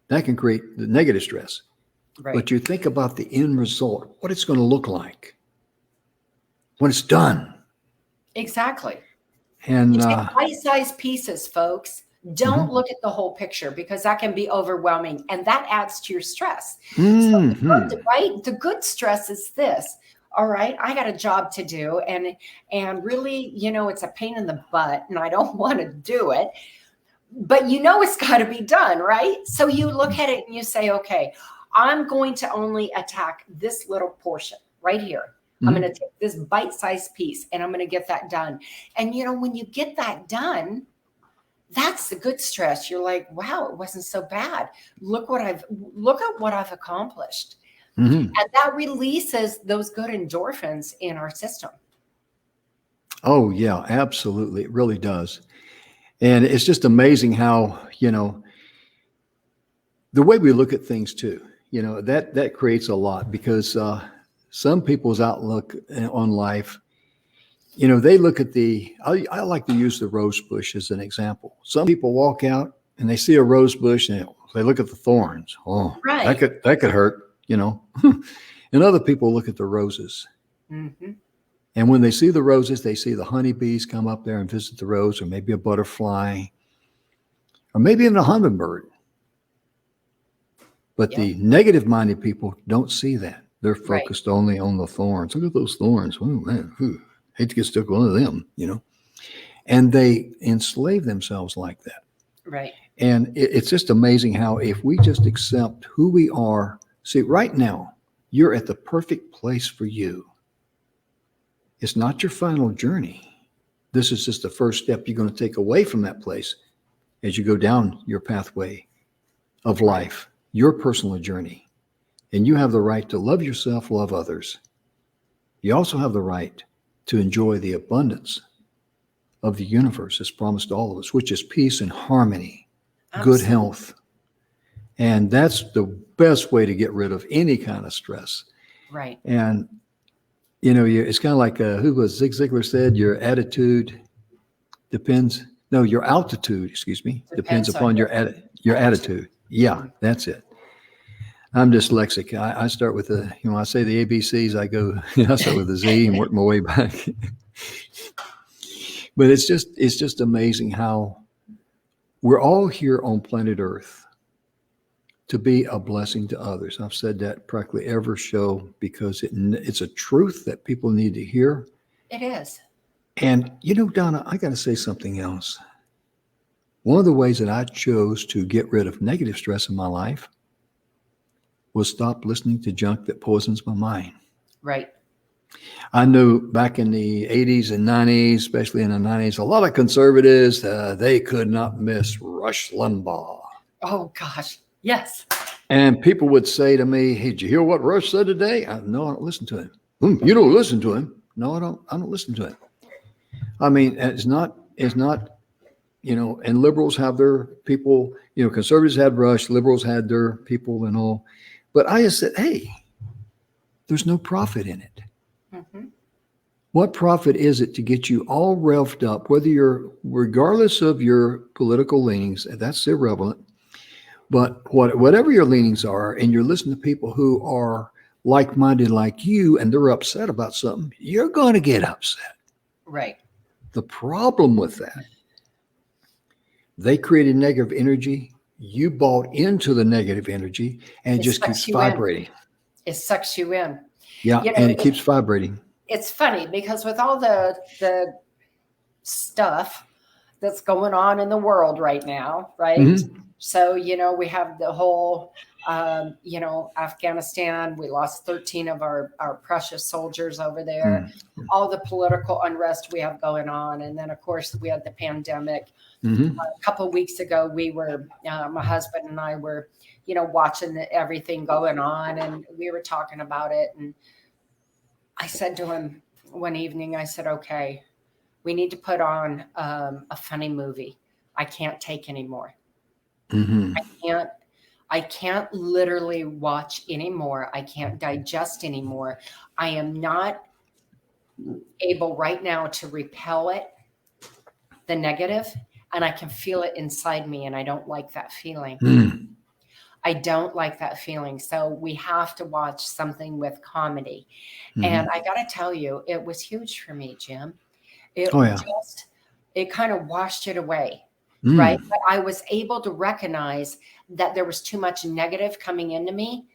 That can create the negative stress. Right. But you think about the end result, what it's going to look like when it's done. Exactly. And you take bite-sized pieces, folks. Don't Mhm. look at the whole picture, because that can be overwhelming, and that adds to your stress. Mhm. So, right? The good stress is this. All right, I got a job to do, and really, it's a pain in the butt, and I don't want to do it. But it's got to be done, right? So you look at it and you say, okay, I'm going to only attack this little portion right here. I'm going to take this bite-sized piece, and I'm going to get that done. And when you get that done, that's the good stress. You're like, wow, it wasn't so bad. Look at what I've accomplished. Mhm. And that releases those good endorphins in our system. Oh, yeah, absolutely. It really does. And it's just amazing how, the way we look at things too, that creates a lot, because some people's outlook on life, they look at I like to use the rose bush as an example. Some people walk out and they see a rose bush and they look at the thorns. Oh, Right. that could hurt, And other people look at the roses. Mm-hmm. And when they see the roses, they see the honeybees come up there and visit the rose, or maybe a butterfly, or maybe even a hummingbird. But the negative-minded people don't see that. They're focused only on the thorns. Look at those thorns. Oh, man, hate to get stuck on one of them, And they enslave themselves like that. Right. And it's just amazing how, if we just accept who we are, see, right now, you're at the perfect place for you. It's not your final journey. This is just the first step you're going to take away from that place as you go down your pathway of life, your personal journey. And you have the right to love yourself, love others. You also have the right to enjoy the abundance of the universe that's promised to all of us, which is peace and harmony, good health. And that's the best way to get rid of any kind of stress. Right. And, it's kind of like who was Zig Ziglar said, your altitude depends upon your attitude. Yeah, that's it. I'm dyslexic. I start with I say the ABCs, I start with the Z and work my way back. But it's just amazing how we're all here on planet Earth to be a blessing to others. I've said that practically every show, because it's a truth that people need to hear. It is. And, Donna, I got to say something else. One of the ways that I chose to get rid of negative stress in my life was stop listening to junk that poisons my mind. Right. I knew back in the 80s and 90s, especially in the 90s, a lot of conservatives, they could not miss Rush Limbaugh. Oh, gosh. Yes. And people would say to me, hey, did you hear what Rush said today? No, I don't listen to him. You don't listen to him. No, I don't listen to him. I mean, it's not, and liberals have their people, conservatives had Rush, liberals had their people and all. But I just said, hey, there's no profit in it. Mm-hmm. What profit is it to get you all revved up, regardless of your political leanings, that's irrelevant. But whatever your leanings are, and you're listening to people who are like-minded like you, and they're upset about something, you're going to get upset. Right. The problem with that, they created negative energy. You bought into the negative energy, and it just keeps vibrating. It sucks you in. Yeah, and it keeps vibrating. It's funny, because with all the stuff that's going on in the world right now, right? Mm-hmm. So, we have the whole, Afghanistan. We lost 13 of our precious soldiers over there. All the political unrest we have going on. And then, of course, we had the pandemic. A couple of weeks ago, we were, my husband and I were, watching everything going on, and we were talking about it. And I said to him one evening, I said, okay, we need to put on a funny movie. I can't take anymore. I can't literally watch anymore. I can't digest anymore. I am not able right now to repel it, the negative, and I can feel it inside me, and I don't like that feeling. I don't like that feeling. So we have to watch something with comedy. And I got to tell you, it was huge for me, Jim. It it kind of washed it away, right? But I was able to recognize that there was too much negative coming into me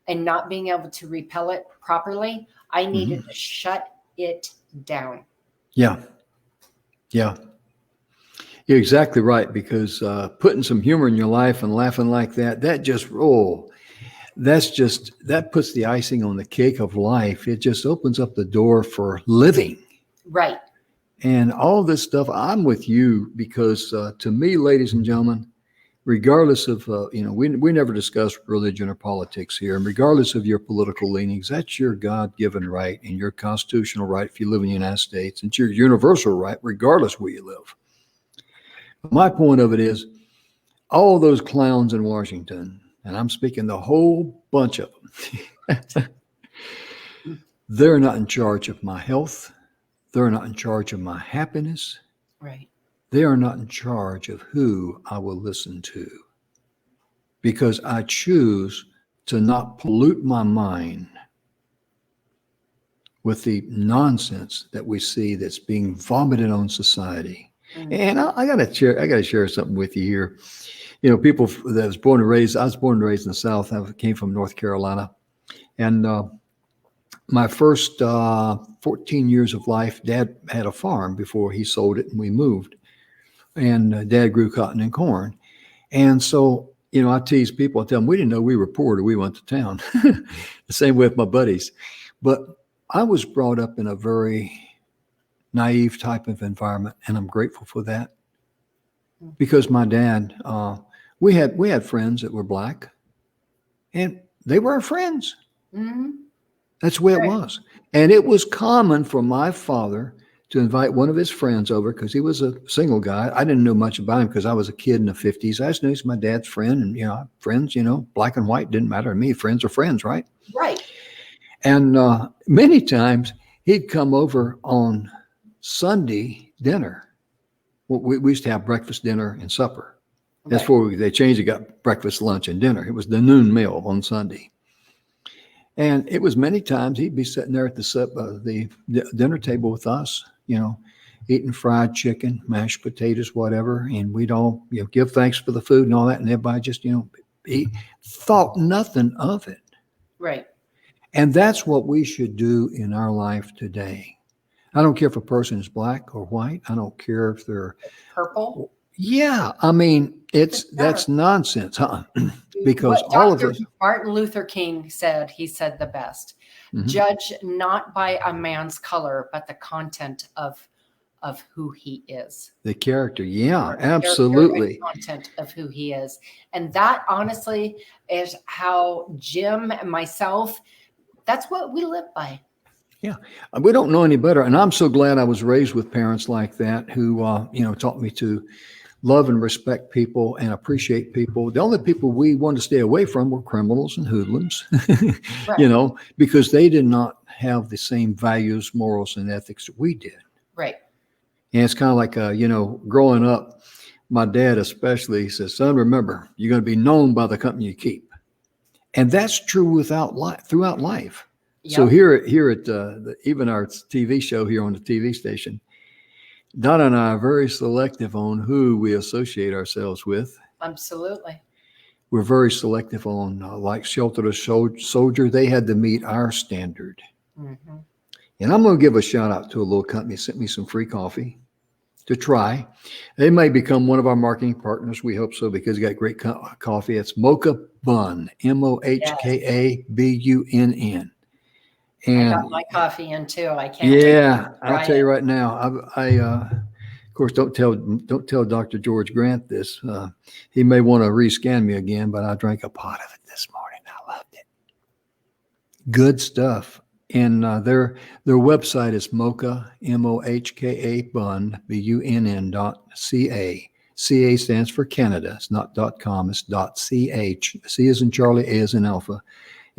and not being able to repel it properly. I needed to shut it down. Yeah. Yeah. You're exactly right, because putting some humor in your life and laughing like that that puts the icing on the cake of life. It just opens up the door for living. Right. And all this stuff, I'm with you, because to me, ladies and gentlemen, regardless of, we never discuss religion or politics here. And regardless of your political leanings, that's your God-given right and your constitutional right if you live in the United States. It's your universal right, regardless where you live. My point of it is, all those clowns in Washington, and I'm speaking the whole bunch of them, they're not in charge of my health. They're not in charge of my happiness. Right. They are not in charge of who I will listen to, because I choose to not pollute my mind with the nonsense that we see that's being vomited on society. And I gotta share something with you here. People that I was born and raised in the South. I came from North Carolina, and my first 14 years of life, Dad had a farm before he sold it and we moved. And Dad grew cotton and corn. And so, I tease people, I tell them we didn't know we were poor till we went to town. The same way with my buddies. But I was brought up in a very naive type of environment, and I'm grateful for that, because my dad, we had friends that were black, and they were our friends. That's the way it was. And it was common for my father to invite one of his friends over, because he was a single guy. I didn't know much about him because I was a kid in the 50s. I just knew he's my dad's friend, and friends, black and white didn't matter to me. Friends are friends, right? Right. And many times he'd come over on Sunday dinner. We used to have breakfast, dinner, and supper. That's before they changed it, got breakfast, lunch, and dinner. It was the noon meal on Sunday. And it was many times he'd be sitting there at the dinner table with us, eating fried chicken, mashed potatoes, whatever. And we'd all, give thanks for the food and all that. And everybody just, thought nothing of it. Right. And that's what we should do in our life today. I don't care if a person is black or white. I don't care if they're purple. Yeah. I mean, that's nonsense, huh? Because what all of us. Martin Luther King said, he said the best, judge not by a man's color, but the content of who he is. The character. Yeah, absolutely. The content of who he is. And that honestly is how Jim and myself, that's what we live by. Yeah, we don't know any better. And I'm so glad I was raised with parents like that who, taught me to love and respect people and appreciate people. The only people we wanted to stay away from were criminals and hoodlums, right. Because they did not have the same values, morals, and ethics that we did. Right. And it's kind of like, growing up, my dad especially says, son, remember, you're going to be known by the company you keep. And that's true throughout life. Yep. So here at even our TV show here on the TV station, Donna and I are very selective on who we associate ourselves with. Absolutely. We're very selective on, like Shelter the Soldier. They had to meet our standard. Mm-hmm. And I'm going to give a shout out to a little company that sent me some free coffee to try. They may become one of our marketing partners. We hope so because you got great coffee. It's Mocha Bun, MOHKABUNN. I And got my coffee in too. I can't wait yeah, to I'll try tell you it. right now. Of course, don't tell Dr. George Grant this. He may want to rescan me again, but I drank a pot of it this morning. I loved it. Good stuff. And their website is Mocha, MOHKA Bun, BUNN.ca. CA stands for Canada. It's not .com, it's .ch. C is in Charlie, A is in Alpha.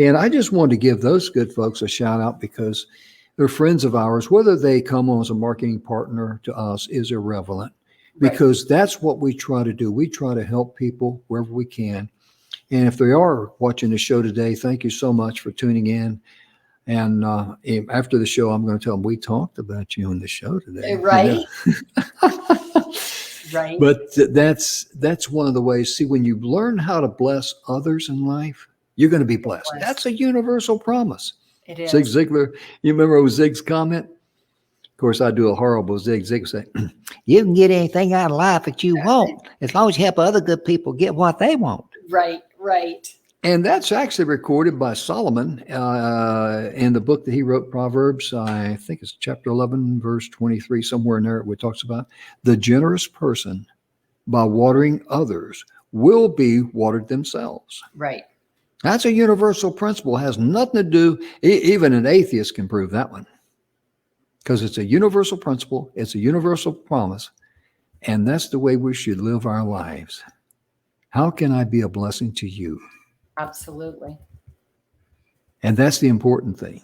And I just wanted to give those good folks a shout out because they're friends of ours. Whether they come on as a marketing partner to us is irrelevant because that's what we try to do. We try to help people wherever we can. And if they are watching the show today, thank you so much for tuning in. And after the show, I'm going to tell them we talked about you on the show today. Right. You know? Right. But that's one of the ways. See, when you learn how to bless others in life, you're going to be blessed. That's a universal promise. It is. Zig Ziglar, you remember Zig's comment? Of course, I do a horrible Zig. Zig say, "You can get anything out of life that you want as long as you help other good people get what they want." Right. Right. And that's actually recorded by Solomon in the book that he wrote, Proverbs. I think it's chapter 11, verse 23, somewhere in there, where it talks about the generous person by watering others will be watered themselves. Right. That's a universal principle. It has nothing to do, even an atheist can prove that one. Because it's a universal principle, it's a universal promise, and that's the way we should live our lives. How can I be a blessing to you? Absolutely. And that's the important thing.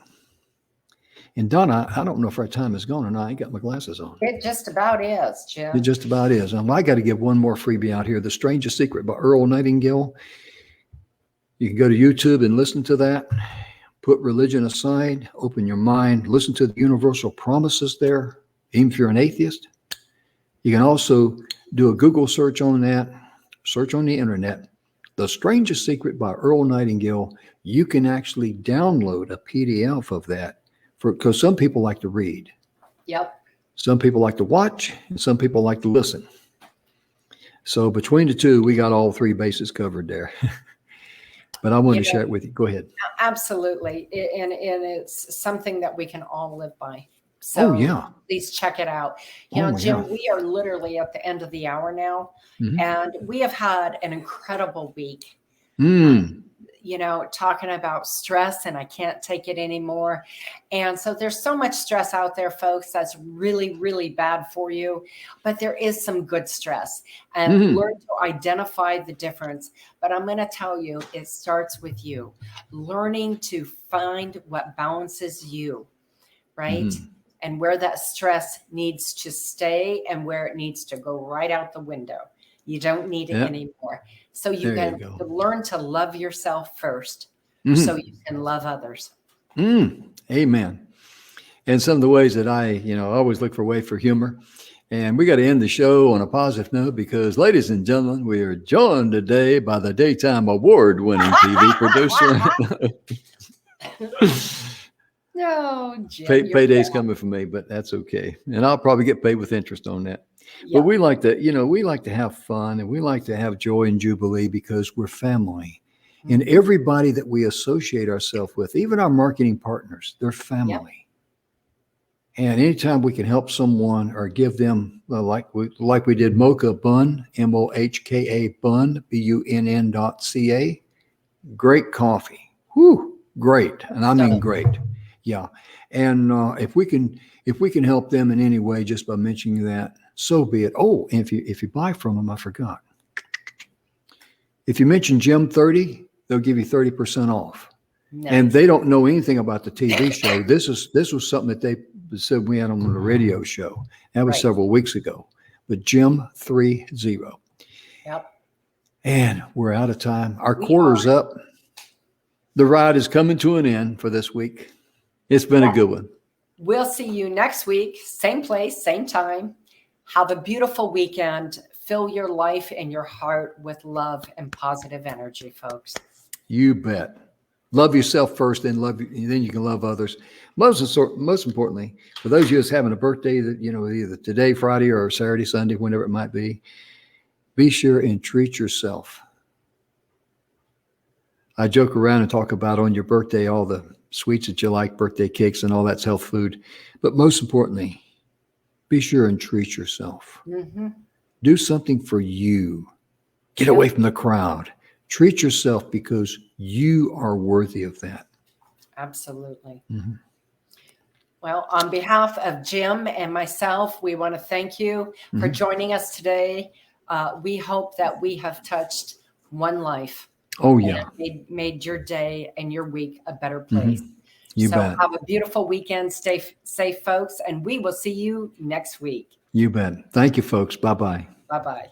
And Donna, I don't know if our time is gone or not. I ain't got my glasses on. It just about is, Jim. It just about is. I got to give one more freebie out here. The Strangest Secret by Earl Nightingale. You can go to YouTube and listen to that. Put religion aside. Open your mind. Listen to the universal promises there, even if you're an atheist. You can also do a Google search on that. Search on the internet. The Strangest Secret by Earl Nightingale. You can actually download a PDF of that because some people like to read. Yep. Some people like to watch, and some people like to listen. So between the two, we got all three bases covered there. But I wanted to share it with you. Go ahead. Absolutely. And it's something that we can all live by. So please check it out. You know, Jim, we are literally at the end of the hour now, and we have had an incredible week. You know, talking about stress, and I can't take it anymore. And so there's so much stress out there, folks, that's really, really bad for you. But there is some good stress, and learn to identify the difference. But I'm going to tell you, it starts with you learning to find what balances you, right? And where that stress needs to stay and where it needs to go right out the window. You don't need it anymore. So you can learn to love yourself first so you can love others. Amen. And some of the ways that I always look for a way for humor. And we got to end the show on a positive note because, ladies and gentlemen, we are joined today by the Daytime Award-winning TV producer. No, Jim, payday's coming for me, but that's okay. And I'll probably get paid with interest on that. But we like to have fun, and we like to have joy and jubilee because we're family. And everybody that we associate ourselves with, even our marketing partners, they're family. And anytime we can help someone or give them, like we did Mocha Bun, MOHKA Bun, BUNN.ca, great coffee. Whew, great. And I mean great. Yeah. And if we can help them in any way just by mentioning that, so be it. Oh, and if you buy from them, I forgot. If you mention Jim 30, they'll give you 30% off. Nice. And they don't know anything about the TV show. This was something that they said we had on the radio show. That was several weeks ago. But Jim 30. Yep. And we're out of time. Our quarter's up. The ride is coming to an end for this week. It's been a good one. We'll see you next week. Same place, same time. Have a beautiful weekend. Fill your life and your heart with love and positive energy, folks. You bet. Love yourself first, then then you can love others. Most importantly, for those of you that's having a birthday that, either today, Friday, or Saturday, Sunday, whenever it might be sure and treat yourself. I joke around and talk about on your birthday all the sweets that you like, birthday cakes, and all that's health food. But most importantly, be sure and treat yourself. Mm-hmm. Do something for you. Get away from the crowd. Treat yourself because you are worthy of that. Absolutely. Mm-hmm. Well, on behalf of Jim and myself, we want to thank you for joining us today. We hope that we have touched one life. Oh, yeah. And made your day and your week a better place. Mm-hmm. You bet. Have a beautiful weekend. Stay safe, folks, and we will see you next week. You bet. Thank you, folks. Bye-bye. Bye-bye.